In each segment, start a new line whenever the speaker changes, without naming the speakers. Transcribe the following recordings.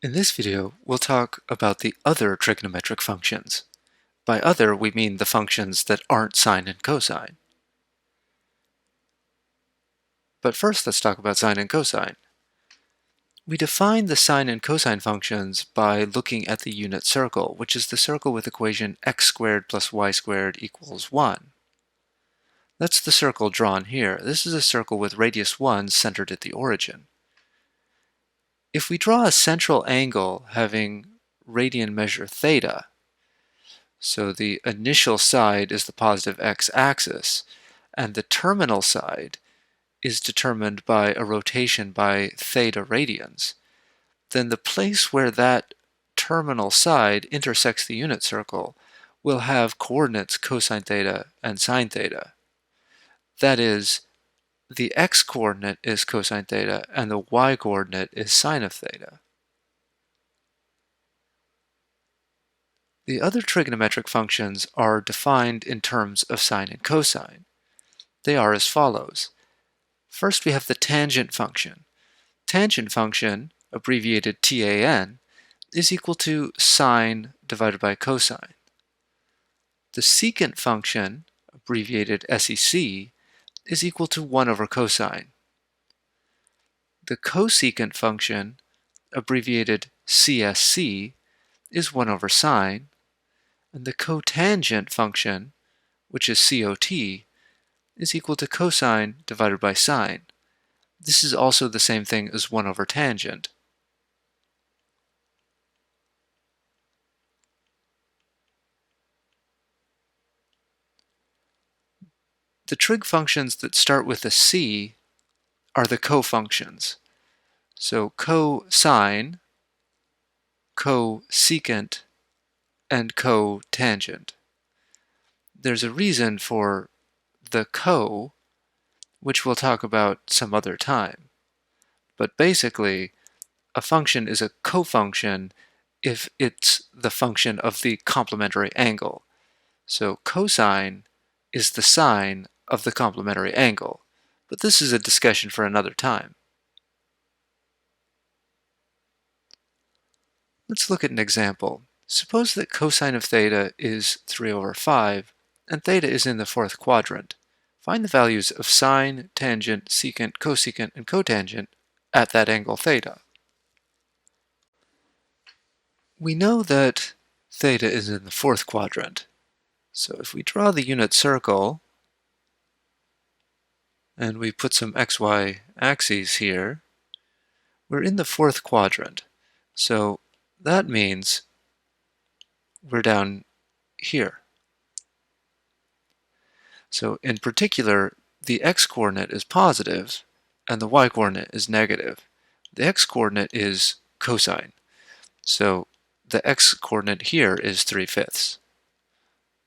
In this video, we'll talk about the other trigonometric functions. By other, we mean the functions that aren't sine and cosine. But first, let's talk about sine and cosine. We define the sine and cosine functions by looking at the unit circle, which is the circle with equation x squared plus y squared equals 1. That's the circle drawn here. This is a circle with radius 1 centered at the origin. If we draw a central angle having radian measure theta, so the initial side is the positive x-axis, and the terminal side is determined by a rotation by theta radians, then the place where that terminal side intersects the unit circle will have coordinates cosine theta and sine theta. That is, the x-coordinate is cosine theta and the y-coordinate is sine of theta. The other trigonometric functions are defined in terms of sine and cosine. They are as follows. First, we have the tangent function. Tangent function, abbreviated tan, is equal to sine divided by cosine. The secant function, abbreviated sec, is equal to 1 over cosine. The cosecant function, abbreviated csc, is 1 over sine, and the cotangent function, which is cot, is equal to cosine divided by sine. This is also the same thing as 1 over tangent. The trig functions that start with a c are the cofunctions. So cosine, cosecant, and cotangent. There's a reason for the co, which we'll talk about some other time. But basically, a function is a cofunction if it's the function of the complementary angle. So cosine is the sine of the complementary angle. But this is a discussion for another time. Let's look at an example. Suppose that cosine of theta is 3 over 5, and theta is in the fourth quadrant. Find the values of sine, tangent, secant, cosecant, and cotangent at that angle theta. We know that theta is in the fourth quadrant. So if we draw the unit circle, and we put some xy axes here, we're in the fourth quadrant. So that means we're down here. So in particular, the x-coordinate is positive and the y-coordinate is negative. The x-coordinate is cosine. So the x-coordinate here is 3/5.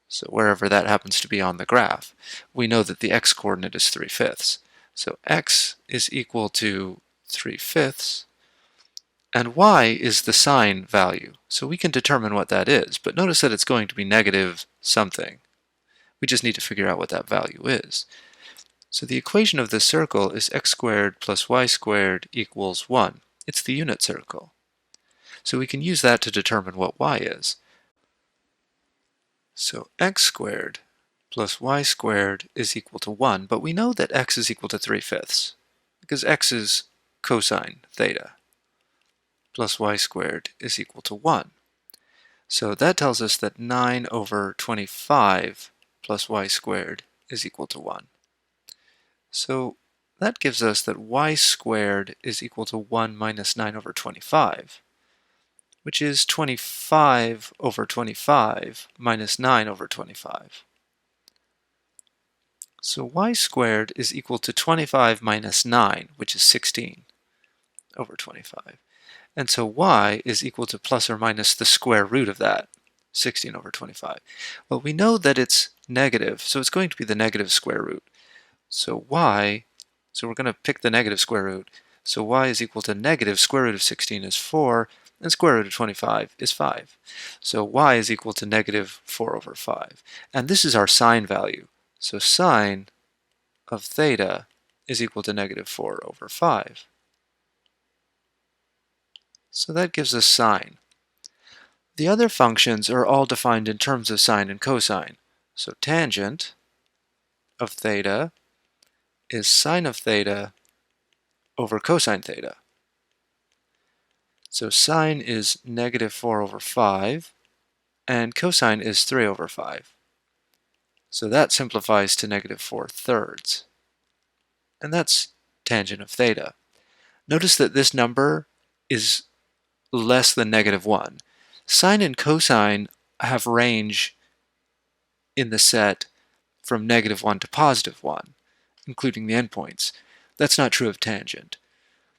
So wherever that happens to be on the graph, we know that the x-coordinate is 3/5. So x is equal to 3/5, and y is the sine value. So we can determine what that is, but notice that it's going to be negative something. We just need to figure out what that value is. So the equation of this circle is x squared plus y squared equals 1. It's the unit circle. So we can use that to determine what y is. So x squared plus y squared is equal to 1, but we know that x is equal to 3/5 because x is cosine theta plus y squared is equal to 1. So that tells us that 9 over 25 plus y squared is equal to 1. So that gives us that y squared is equal to 1 minus 9 over 25, which is 25 over 25 minus 9 over 25. So y squared is equal to 25 minus 9, which is 16 over 25. And so y is equal to plus or minus the square root of that, 16 over 25. Well, we know that it's negative, so it's going to be the negative square root. So we're going to pick the negative square root. So y is equal to negative square root of 16 is 4, and square root of 25 is 5. So y is equal to negative 4 over 5. And this is our sine value. So sine of theta is equal to negative 4 over 5. So that gives us sine. The other functions are all defined in terms of sine and cosine. So tangent of theta is sine of theta over cosine theta. So sine is negative 4 over 5, and cosine is 3 over 5. So that simplifies to negative 4/3. And that's tangent of theta. Notice that this number is less than negative 1. Sine and cosine have range in the set from negative 1 to positive 1, including the endpoints. That's not true of tangent.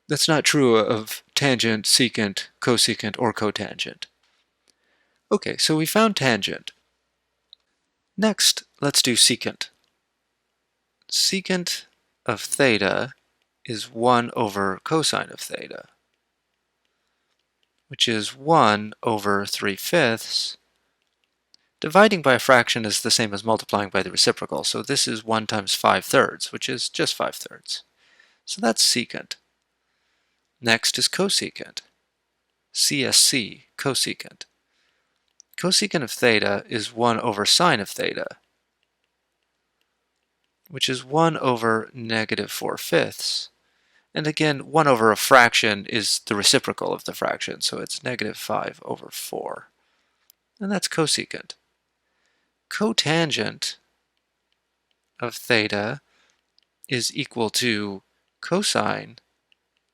That's not true of tangent, secant, cosecant, or cotangent. Okay, so we found tangent. Next, let's do secant. Secant of theta is 1 over cosine of theta, which is 1 over 3/5. Dividing by a fraction is the same as multiplying by the reciprocal, so this is 1 times 5/3, which is just 5/3. So that's secant. Next is cosecant. CSC, cosecant. Cosecant of theta is 1 over sine of theta, which is 1 over negative 4/5. And again, 1 over a fraction is the reciprocal of the fraction, so it's negative 5 over 4. And that's cosecant. Cotangent of theta is equal to cosine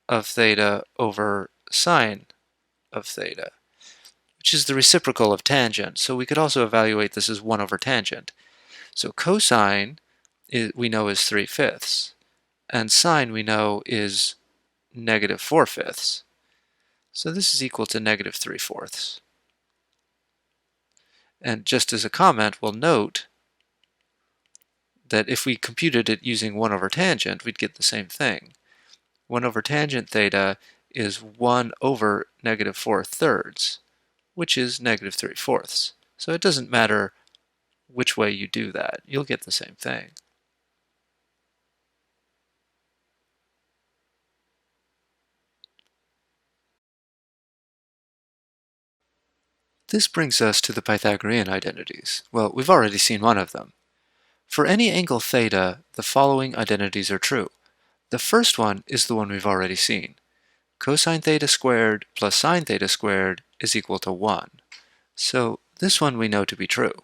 of theta over sine of theta, which is the reciprocal of tangent. So we could also evaluate this as 1 over tangent. So cosine we know is 3/5, and sine we know is negative 4/5. So this is equal to negative 3/4. And just as a comment, we'll note that if we computed it using 1 over tangent, we'd get the same thing. 1 over tangent theta is 1 over negative 4/3, which is negative 3/4. So it doesn't matter which way you do that, you'll get the same thing. This brings us to the Pythagorean identities. Well, we've already seen one of them. For any angle theta, the following identities are true. The first one is the one we've already seen. Cosine theta squared plus sine theta squared is equal to 1. So this one we know to be true.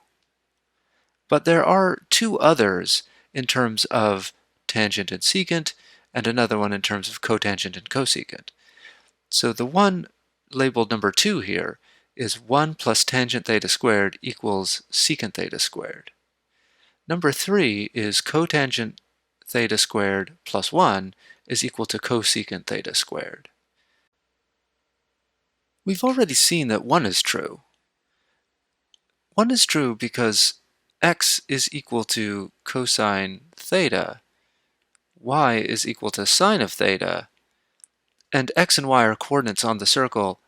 But there are two others in terms of tangent and secant, and another one in terms of cotangent and cosecant. So the one labeled number 2 here is 1 plus tangent theta squared equals secant theta squared. Number 3 is cotangent theta squared plus 1 is equal to cosecant theta squared. We've already seen that 1 is true. 1 is true because x is equal to cosine theta, y is equal to sine of theta, and x and y are coordinates on the circle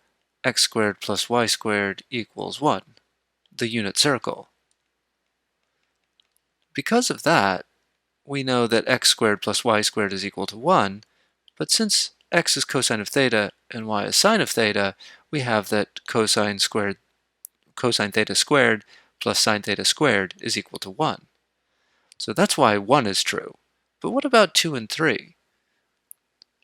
x squared plus y squared equals 1, the unit circle. Because of that, we know that x squared plus y squared is equal to 1, but since x is cosine of theta and y is sine of theta, we have that cosine theta squared plus sine theta squared is equal to 1. So that's why 1 is true. But what about 2 and 3?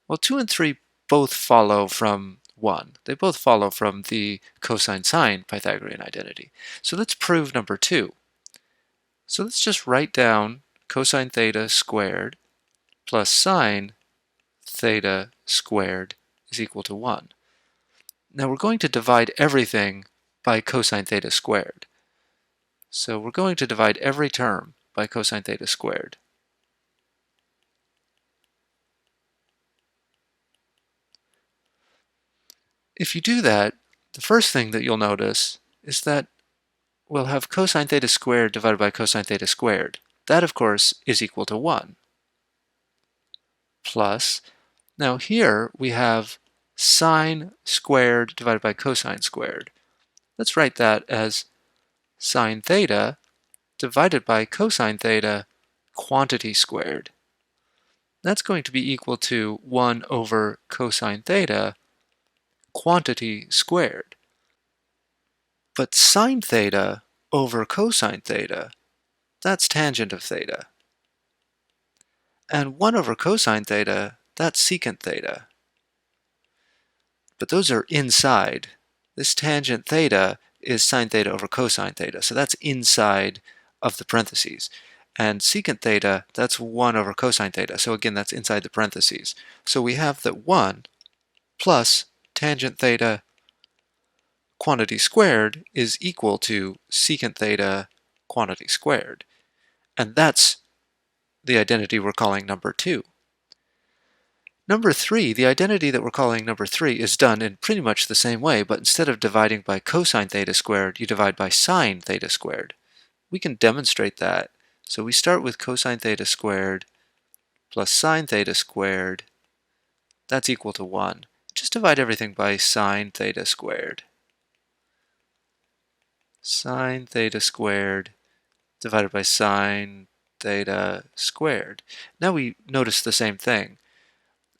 Well, 2 and 3 both follow from 1. They both follow from the cosine-sine Pythagorean identity. So let's prove number 2. So let's just write down cosine theta squared plus sine theta squared is equal to 1. Now we're going to divide everything by cosine theta squared. So we're going to divide every term by cosine theta squared. If you do that, the first thing that you'll notice is that we'll have cosine theta squared divided by cosine theta squared. That, of course, is equal to 1. Plus, now here we have sine squared divided by cosine squared. Let's write that as sine theta divided by cosine theta quantity squared. That's going to be equal to 1 over cosine theta quantity squared. But sine theta over cosine theta, that's tangent of theta. And 1 over cosine theta, that's secant theta. But those are inside. This tangent theta is sine theta over cosine theta, so that's inside of the parentheses. And secant theta, that's 1 over cosine theta, so again, that's inside the parentheses. So we have that 1 plus tangent theta quantity squared is equal to secant theta quantity squared. And that's the identity we're calling number 2. Number 3, the identity that we're calling number 3 is done in pretty much the same way, but instead of dividing by cosine theta squared, you divide by sine theta squared. We can demonstrate that. So we start with cosine theta squared plus sine theta squared. That's equal to 1. Just divide everything by sine theta squared. Sine theta squared divided by sine theta squared. Now we notice the same thing.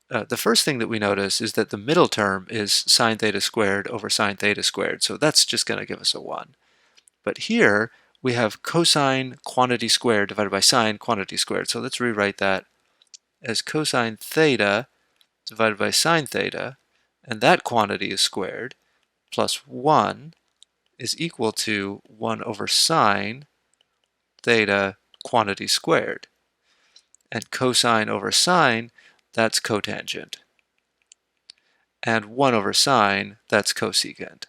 The first thing that we notice is that the middle term is sine theta squared over sine theta squared, so that's just going to give us a 1. But here we have cosine quantity squared divided by sine quantity squared, so let's rewrite that as cosine theta divided by sine theta, and that quantity is squared, plus 1 is equal to 1 over sine theta quantity squared. And cosine over sine, that's cotangent. And 1 over sine, that's cosecant.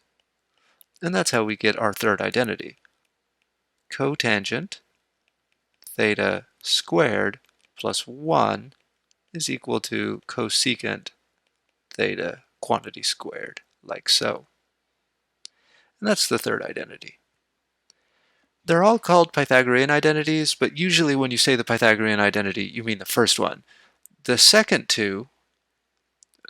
And that's how we get our third identity. Cotangent theta squared plus 1 is equal to cosecant theta quantity squared, like so. And that's the third identity. They're all called Pythagorean identities, but usually when you say the Pythagorean identity, you mean the first one. The second two,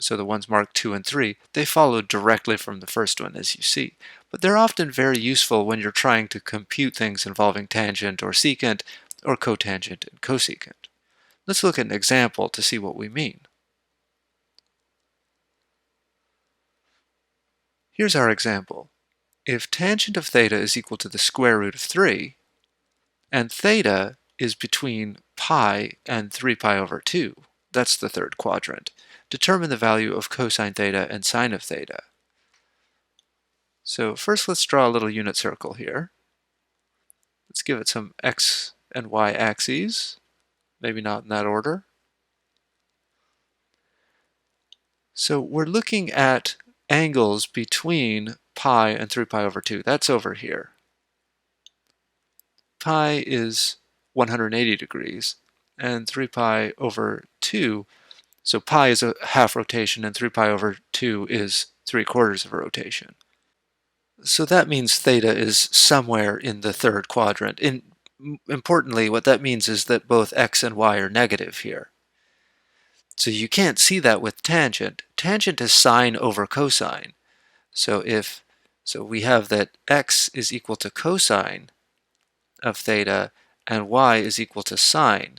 so the ones marked 2 and 3, they follow directly from the first one, as you see. But they're often very useful when you're trying to compute things involving tangent or secant, or cotangent and cosecant. Let's look at an example to see what we mean. Here's our example. If tangent of theta is equal to the square root of 3, and theta is between pi and 3 pi over 2, that's the third quadrant, determine the value of cosine theta and sine of theta. So first let's draw a little unit circle here. Let's give it some x and y axes, maybe not in that order. So we're looking at angles between pi and 3 pi over 2. That's over here. Pi is 180 degrees, and 3 pi over 2, so pi is a half rotation, and 3 pi over 2 is 3/4 of a rotation. So that means theta is somewhere in the third quadrant. Importantly, what that means is that both x and y are negative here. So you can't see that with tangent. Tangent is sine over cosine. So we have that x is equal to cosine of theta and y is equal to sine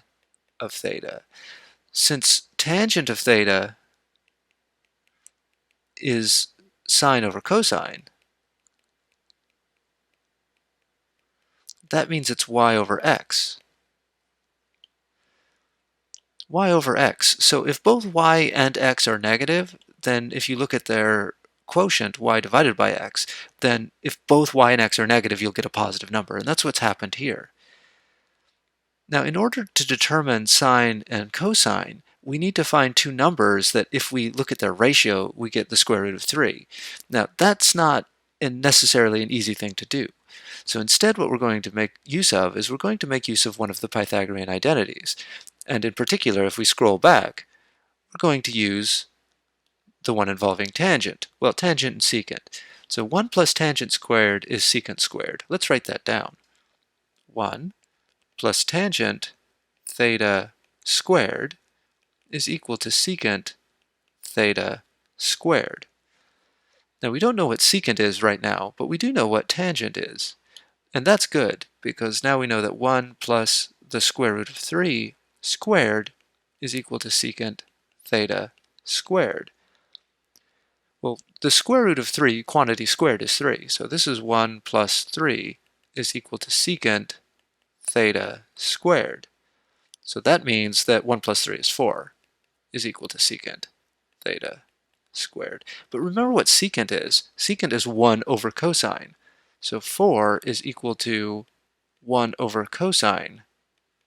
of theta. Since tangent of theta is sine over cosine, that means it's y over x. Y over x. So if both y and x are negative, then if you look at their quotient, y divided by x, then if both y and x are negative, you'll get a positive number. And that's what's happened here. Now, in order to determine sine and cosine, we need to find two numbers that if we look at their ratio, we get the square root of 3. Now, that's not necessarily an easy thing to do. So instead, what we're going to make use of is we're going to make use of one of the Pythagorean identities. And in particular, if we scroll back, we're going to use the one involving tangent. Well, tangent and secant. So 1 plus tangent squared is secant squared. Let's write that down. 1 plus tangent theta squared is equal to secant theta squared. Now we don't know what secant is right now, but we do know what tangent is. And that's good, because now we know that 1 plus the square root of 3 squared is equal to secant theta squared. Well, the square root of 3, quantity squared, is 3. So this is 1 plus 3 is equal to secant theta squared. So that means that 1 plus 3 is 4 is equal to secant theta squared. But remember what secant is. Secant is 1 over cosine. So 4 is equal to 1 over cosine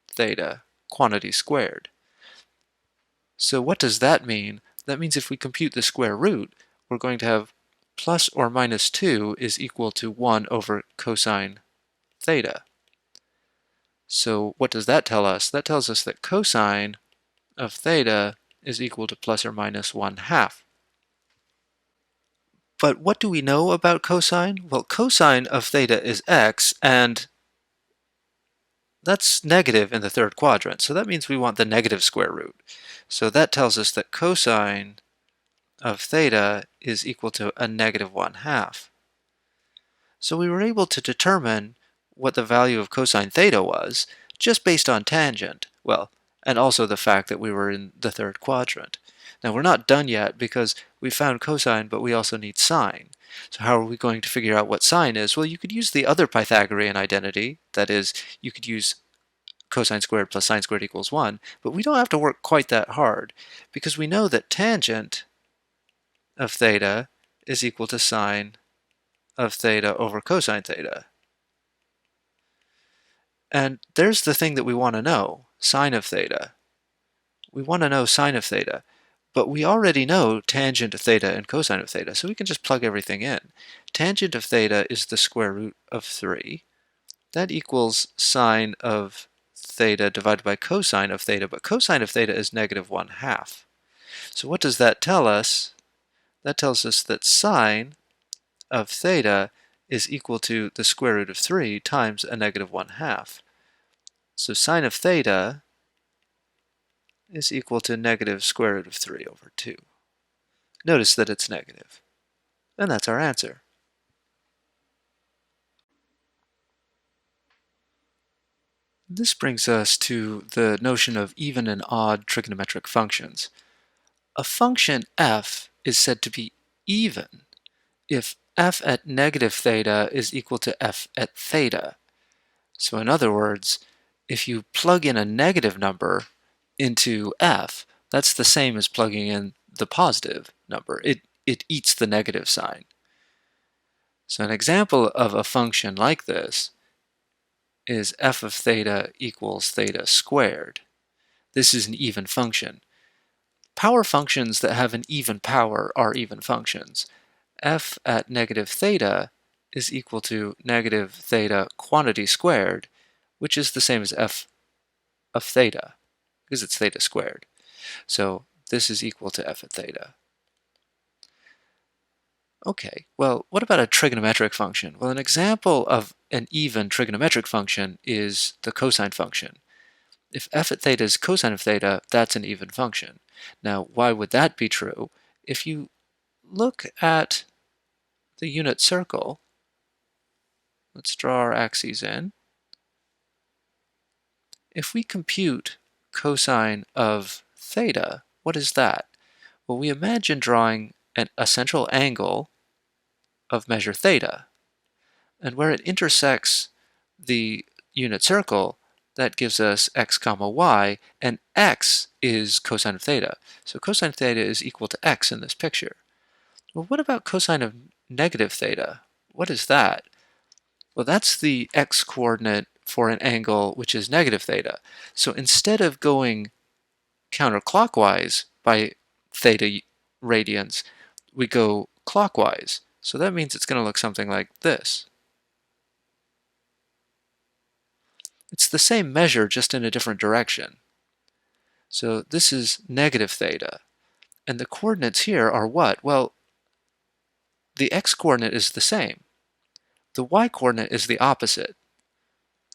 theta, quantity squared. So what does that mean? That means if we compute the square root, we're going to have plus or minus 2 is equal to 1 over cosine theta. So what does that tell us? That tells us that cosine of theta is equal to plus or minus 1/2. But what do we know about cosine? Well, cosine of theta is x, and that's negative in the third quadrant. So that means we want the negative square root. So that tells us that cosine of theta is equal to a negative 1/2. So we were able to determine what the value of cosine theta was just based on tangent. Well, and also the fact that we were in the third quadrant. Now we're not done yet because we found cosine, but we also need sine. So how are we going to figure out what sine is? Well, you could use the other Pythagorean identity. That is, you could use cosine squared plus sine squared equals 1, but we don't have to work quite that hard because we know that tangent of theta is equal to sine of theta over cosine theta. And there's the thing that we want to know, sine of theta. We want to know sine of theta, but we already know tangent of theta and cosine of theta, so we can just plug everything in. Tangent of theta is the square root of 3. That equals sine of theta divided by cosine of theta, but cosine of theta is negative 1/2. So what does that tell us? That tells us that sine of theta is equal to the square root of 3 times a negative 1/2. So sine of theta is equal to negative square root of 3 over 2. Notice that it's negative. And that's our answer. This brings us to the notion of even and odd trigonometric functions. A function f is said to be even if f at negative theta is equal to f at theta. So in other words, if you plug in a negative number into f, that's the same as plugging in the positive number. It eats the negative sign. So an example of a function like this is f of theta equals theta squared. This is an even function. Power functions that have an even power are even functions. F at negative theta is equal to negative theta quantity squared, which is the same as f of theta, because it's theta squared. So this is equal to f at theta. Okay, well, what about a trigonometric function? Well, an example of an even trigonometric function is the cosine function. If f at theta is cosine of theta, that's an even function. Now, why would that be true? If you look at the unit circle, let's draw our axes in. If we compute cosine of theta, what is that? Well, we imagine drawing a central angle of measure theta, and where it intersects the unit circle, that gives us x comma y, and x is cosine of theta. So cosine of theta is equal to x in this picture. Well, what about cosine of negative theta? What is that? Well, that's the x-coordinate for an angle which is negative theta. So instead of going counterclockwise by theta radians, we go clockwise. So that means it's going to look something like this. It's the same measure, just in a different direction. So this is negative theta. And the coordinates here are what? Well, the x-coordinate is the same. The y-coordinate is the opposite.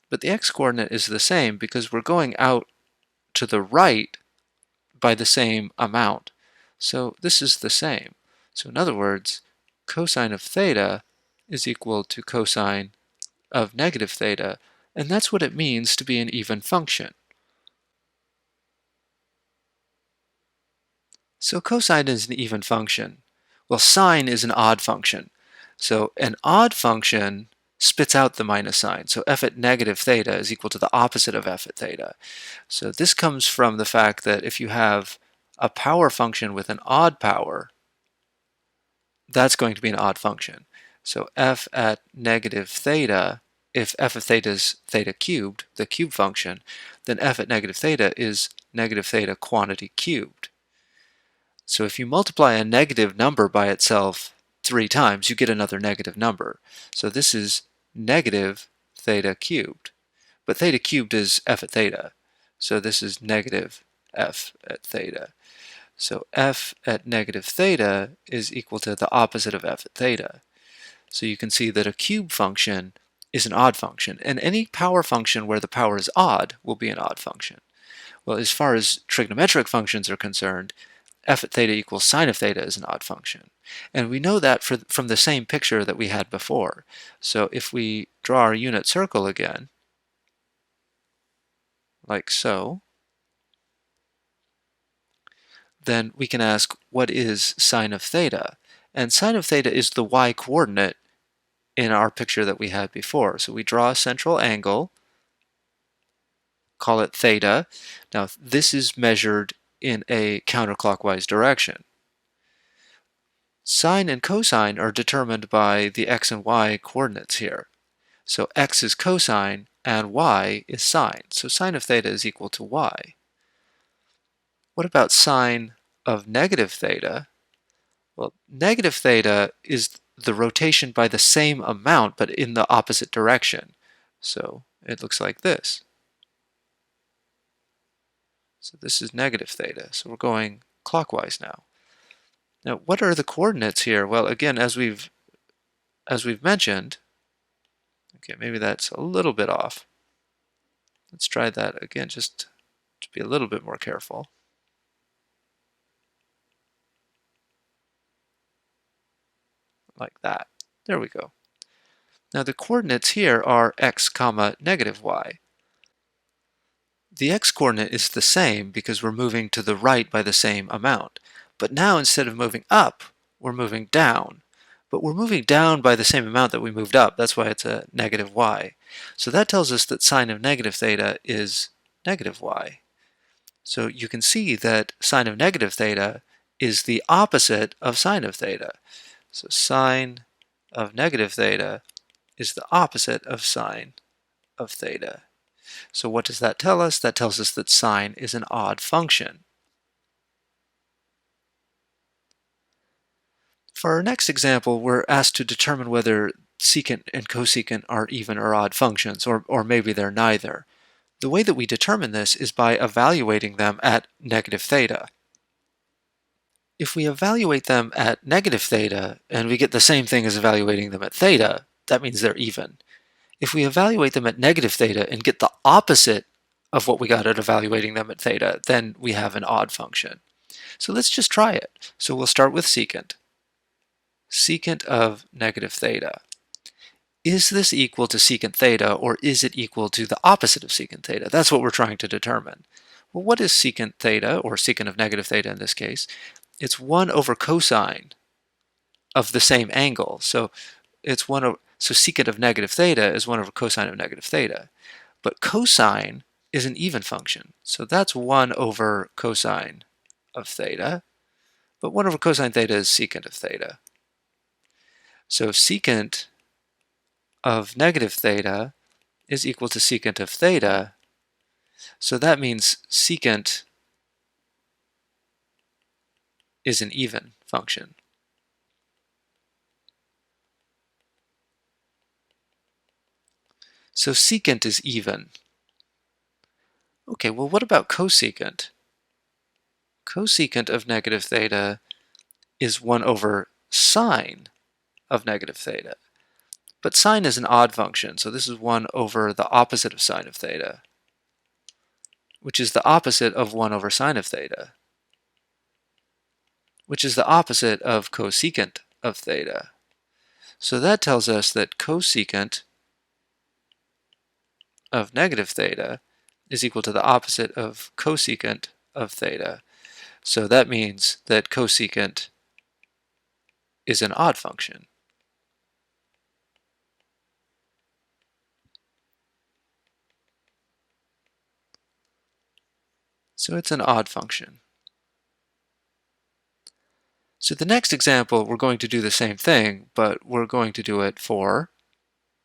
But the x-coordinate is the same because we're going out to the right by the same amount. So this is the same. So in other words, cosine of theta is equal to cosine of negative theta, and that's what it means to be an even function. So cosine is an even function. Well, sine is an odd function. So an odd function spits out the minus sign. So f at negative theta is equal to the opposite of f at theta. So this comes from the fact that if you have a power function with an odd power, that's going to be an odd function. So f at negative theta, if f of theta is theta cubed, the cube function, then f at negative theta is negative theta quantity cubed. So if you multiply a negative number by itself 3 times, you get another negative number. So this is negative theta cubed. But theta cubed is f at theta. So this is negative f at theta. So f at negative theta is equal to the opposite of f at theta. So you can see that a cube function is an odd function, and any power function where the power is odd will be an odd function. Well, as far as trigonometric functions are concerned, f at theta equals sine of theta is an odd function. And we know that from the same picture that we had before. So if we draw our unit circle again, like so, then we can ask, what is sine of theta? And sine of theta is the y-coordinate in our picture that we had before. So we draw a central angle, call it theta. Now this is measured in a counterclockwise direction. Sine and cosine are determined by the x and y coordinates here. So x is cosine and y is sine. So sine of theta is equal to y. What about sine of negative theta? Well, negative theta is the rotation by the same amount but in the opposite direction. So it looks like this. So this is negative theta. So we're going clockwise now. Now, what are the coordinates here? Well, again, as we've mentioned, okay, maybe that's a little bit off. Let's try that again, just to be a little bit more careful. Like that. There we go. Now the coordinates here are x comma negative y. The x-coordinate is the same because we're moving to the right by the same amount. But now instead of moving up, we're moving down. But we're moving down by the same amount that we moved up. That's why it's a negative y. So that tells us that sine of negative theta is negative y. So you can see that sine of negative theta is the opposite of sine of theta. So sine of negative theta is the opposite of sine of theta. So what does that tell us? That tells us that sine is an odd function. For our next example, we're asked to determine whether secant and cosecant are even or odd functions, or maybe they're neither. The way that we determine this is by evaluating them at negative theta. If we evaluate them at negative theta and we get the same thing as evaluating them at theta, that means they're even. If we evaluate them at negative theta and get the opposite of what we got at evaluating them at theta, then we have an odd function. So let's just try it. So we'll start with secant. Secant of negative theta. Is this equal to secant theta, or is it equal to the opposite of secant theta? That's what we're trying to determine. Well, what is secant theta, or secant of negative theta in this case? It's 1 over cosine of the same angle. So it's 1 over, so secant of negative theta is 1 over cosine of negative theta. But cosine is an even function. So that's 1 over cosine of theta. But 1 over cosine theta is secant of theta. So secant of negative theta is equal to secant of theta. So that means secant is an even function. So secant is even. Okay, well, what about cosecant? Cosecant of negative theta is 1 over sine of negative theta. But sine is an odd function, so this is 1 over the opposite of sine of theta, which is the opposite of 1 over sine of theta, which is the opposite of cosecant of theta. So that tells us that cosecant of negative theta is equal to the opposite of cosecant of theta. So that means that cosecant is an odd function. So it's an odd function. So the next example, we're going to do the same thing, but we're going to do it for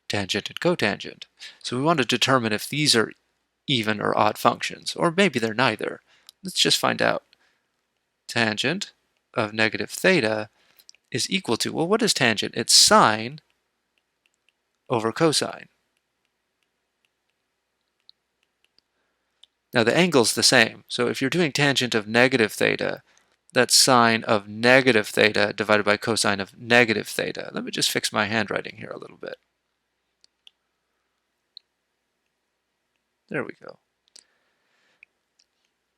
tangent and cotangent. So we want to determine if these are even or odd functions, or maybe they're neither. Let's just find out. Tangent of negative theta is equal to, well, what is tangent? It's sine over cosine. Now the angle's the same, so if you're doing tangent of negative theta, that's sine of negative theta divided by cosine of negative theta. Let me just fix my handwriting here a little bit. There we go.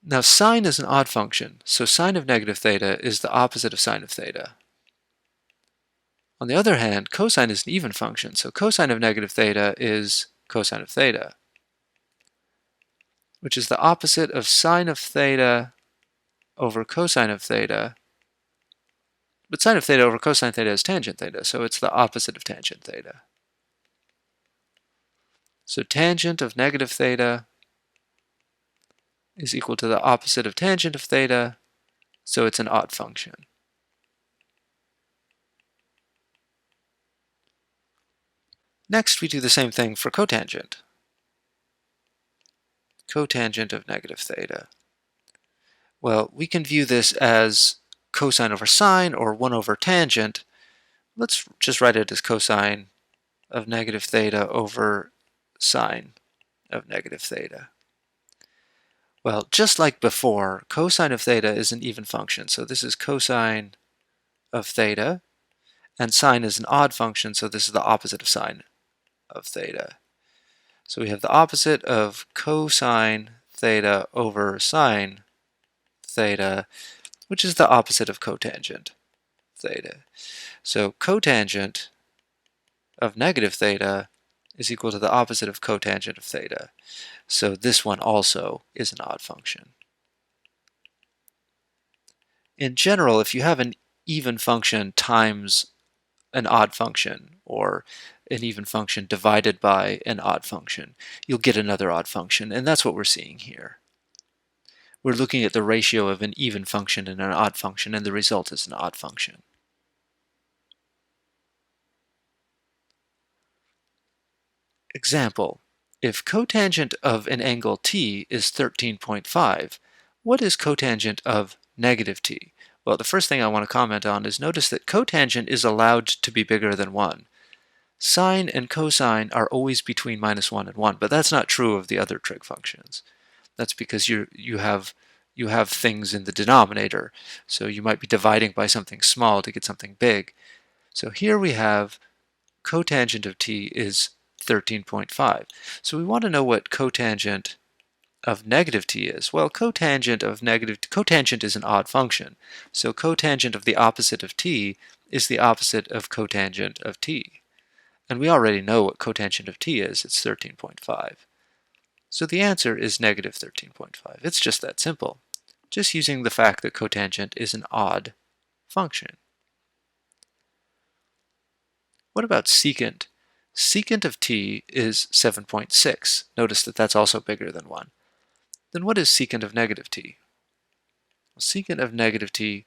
Now sine is an odd function, so sine of negative theta is the opposite of sine of theta. On the other hand, cosine is an even function, so cosine of negative theta is cosine of theta, which is the opposite of sine of theta over cosine of theta. But sine of theta over cosine theta is tangent theta, so it's the opposite of tangent theta. So tangent of negative theta is equal to the opposite of tangent of theta, so it's an odd function. Next, we do the same thing for cotangent. Cotangent of negative theta. Well, we can view this as cosine over sine or 1 over tangent. Let's just write it as cosine of negative theta over sine of negative theta. Well, just like before, cosine of theta is an even function, so this is cosine of theta, and sine is an odd function, so this is the opposite of sine of theta. So we have the opposite of cosine theta over sine theta, which is the opposite of cotangent theta. So cotangent of negative theta is equal to the opposite of cotangent of theta. So this one also is an odd function. In general, if you have an even function times an odd function, or an even function divided by an odd function, you'll get another odd function, and that's what we're seeing here. We're looking at the ratio of an even function and an odd function, and the result is an odd function. Example, if cotangent of an angle t is 13.5, what is cotangent of negative t? Well, the first thing I want to comment on is notice that cotangent is allowed to be bigger than 1. Sine and cosine are always between -1 and 1, but that's not true of the other trig functions. That's because you have things in the denominator, so you might be dividing by something small to get something big. So here we have cotangent of t is 13.5. So we want to know what cotangent of negative t is. Well, cotangent is an odd function, so cotangent of the opposite of t is the opposite of cotangent of t. And we already know what cotangent of t is. It's 13.5. So the answer is negative 13.5. It's just that simple, just using the fact that cotangent is an odd function. What about secant? Secant of t is 7.6. Notice that that's also bigger than 1. Then what is secant of negative t? Well, secant of negative t,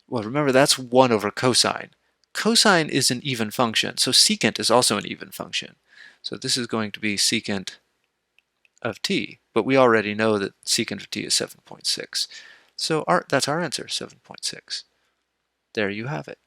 well, remember that's 1 over cosine. Cosine is an even function, so secant is also an even function. So this is going to be secant of t, but we already know that secant of t is 7.6. So that's our answer, 7.6. There you have it.